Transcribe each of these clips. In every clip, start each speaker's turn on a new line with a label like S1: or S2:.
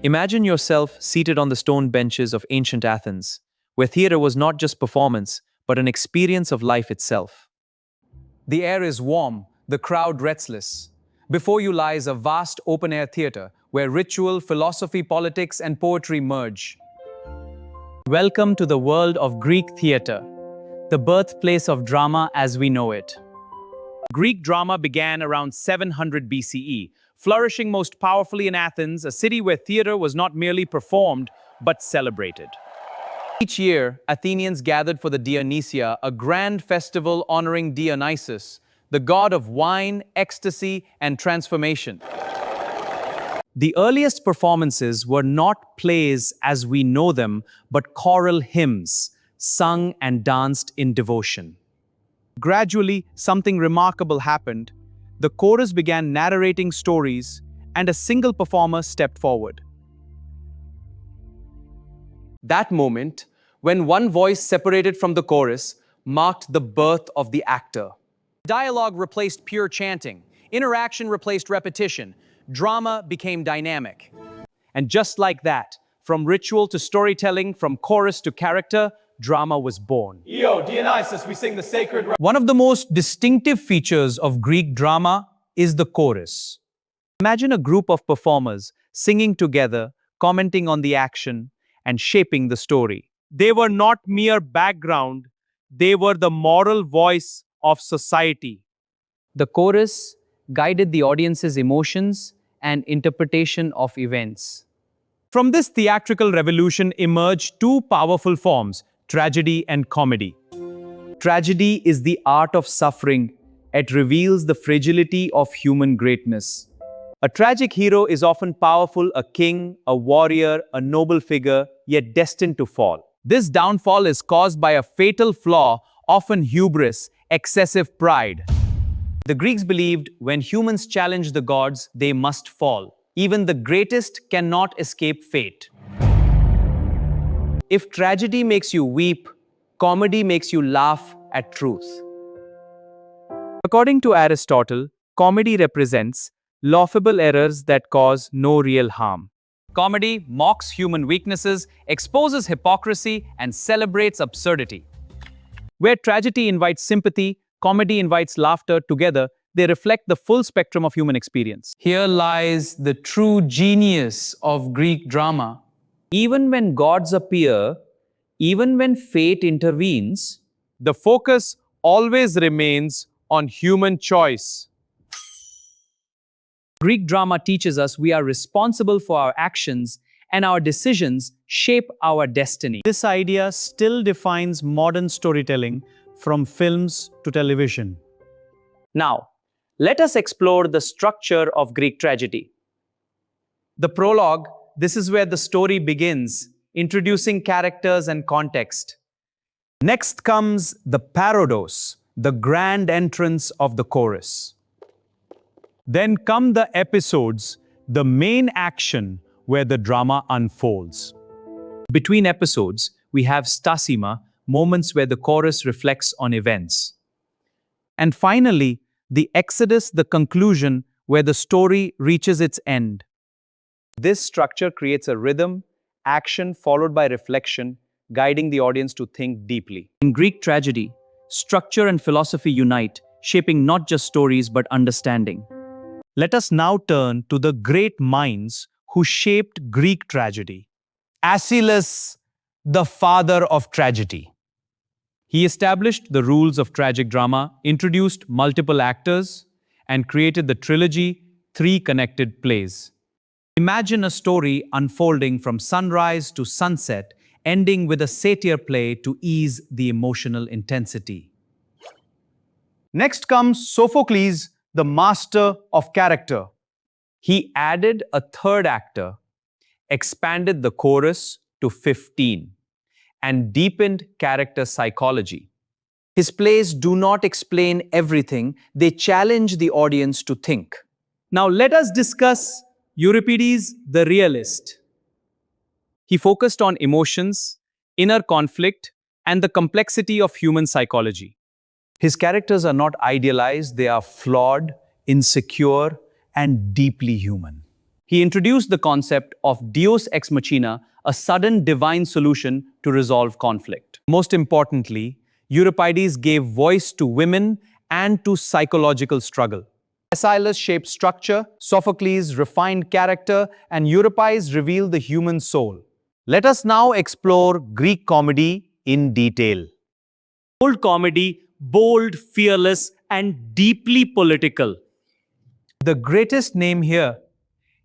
S1: Imagine yourself seated on the stone benches of ancient Athens, where theater was not just performance, but an experience of life itself. The air is warm, the crowd restless. Before you lies a vast open-air theater, where ritual, philosophy, politics, and poetry merge. Welcome to the world of Greek theater, the birthplace of drama as we know it. Greek drama began around 700 BCE, flourishing most powerfully in Athens, a city where theater was not merely performed, but celebrated. Each year, Athenians gathered for the Dionysia, a grand festival honoring Dionysus, the god of wine, ecstasy, and transformation. The earliest performances were not plays as we know them, but choral hymns, sung and danced in devotion. Gradually, something remarkable happened. The chorus began narrating stories, and a single performer stepped forward. That moment, when one voice separated from the chorus, marked the birth of the actor. Dialogue replaced pure chanting. Interaction replaced repetition. Drama became dynamic. And just like that, from ritual to storytelling, from chorus to character, drama was born.
S2: Yo, Dionysus, we sing the sacred...
S1: One of the most distinctive features of Greek drama is the chorus. Imagine a group of performers singing together, commenting on the action, and shaping the story. They were not mere background, they were the moral voice of society. The chorus guided the audience's emotions and interpretation of events. From this theatrical revolution emerged two powerful forms, tragedy and comedy. Tragedy is the art of suffering. It reveals the fragility of human greatness. A tragic hero is often powerful, a king, a warrior, a noble figure, yet destined to fall. This downfall is caused by a fatal flaw, often hubris, excessive pride. The Greeks believed when humans challenge the gods, they must fall. Even the greatest cannot escape fate. If tragedy makes you weep, comedy makes you laugh at truth. According to Aristotle, comedy represents laughable errors that cause no real harm. Comedy mocks human weaknesses, exposes hypocrisy, and celebrates absurdity. Where tragedy invites sympathy, comedy invites laughter. Together, they reflect the full spectrum of human experience. Here lies the true genius of Greek drama. Even when gods appear, even when fate intervenes, the focus always remains on human choice. Greek drama teaches us we are responsible for our actions and our decisions shape our destiny.
S3: This idea still defines modern storytelling from films to television.
S1: Now, let us explore the structure of Greek tragedy. The prologue, this is where the story begins, introducing characters and context. Next comes the parodos, the grand entrance of the chorus. Then come the episodes, the main action where the drama unfolds. Between episodes, we have stasima, moments where the chorus reflects on events. And finally, the exodus, the conclusion, where the story reaches its end. This structure creates a rhythm, action followed by reflection, guiding the audience to think deeply. In Greek tragedy, structure and philosophy unite, shaping not just stories but understanding.
S3: Let us now turn to the great minds who shaped Greek tragedy.
S1: Aeschylus, the father of tragedy. He established the rules of tragic drama, introduced multiple actors, and created the trilogy, three connected plays. Imagine a story unfolding from sunrise to sunset, ending with a satire play to ease the emotional intensity. Next comes Sophocles, the master of character. He added a third actor, expanded the chorus to 15, and deepened character psychology. His plays do not explain everything, they challenge the audience to think. Now let us discuss Euripides, the realist. He focused on emotions, inner conflict, and the complexity of human psychology. His characters are not idealized, they are flawed, insecure, and deeply human.
S4: He introduced the concept of Deus ex machina, a sudden divine solution to resolve conflict.
S1: Most importantly, Euripides gave voice to women and to psychological struggle. Aeschylus shaped structure, Sophocles refined character, and Euripides revealed the human soul. Let us now explore Greek comedy in detail.
S3: Old comedy, bold, fearless, and deeply political.
S1: The greatest name here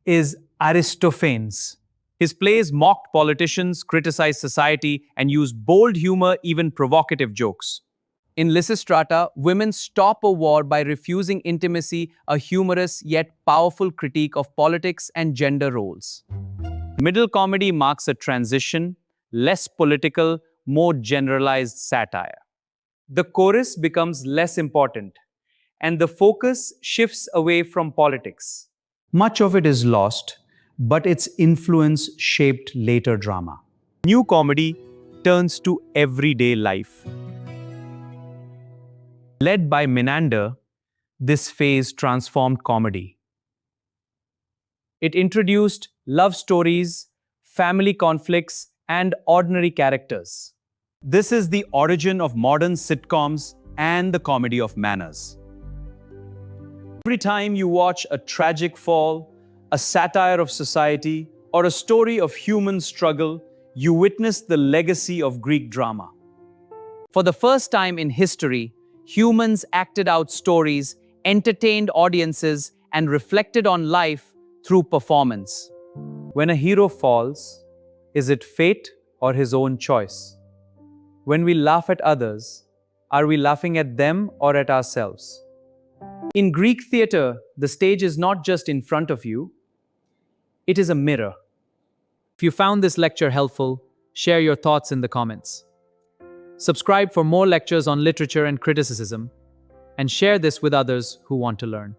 S1: is Aristophanes. His plays mocked politicians, criticized society, and used bold humor, even provocative jokes. In Lysistrata, women stop a war by refusing intimacy, a humorous yet powerful critique of politics and gender roles. Middle comedy marks a transition, less political, more generalized satire. The chorus becomes less important, and the focus shifts away from politics.
S3: Much of it is lost, but its influence shaped later drama.
S1: New comedy turns to everyday life. Led by Menander, this phase transformed comedy. It introduced love stories, family conflicts, and ordinary characters. This is the origin of modern sitcoms and the comedy of manners. Every time you watch a tragic fall, a satire of society, or a story of human struggle, you witness the legacy of Greek drama. For the first time in history, humans acted out stories, entertained audiences, and reflected on life through performance. When a hero falls, is it fate or his own choice? When we laugh at others, are we laughing at them or at ourselves? In Greek theater, the stage is not just in front of you, it is a mirror. If you found this lecture helpful, share your thoughts in the comments. Subscribe for more lectures on literature and criticism, and share this with others who want to learn.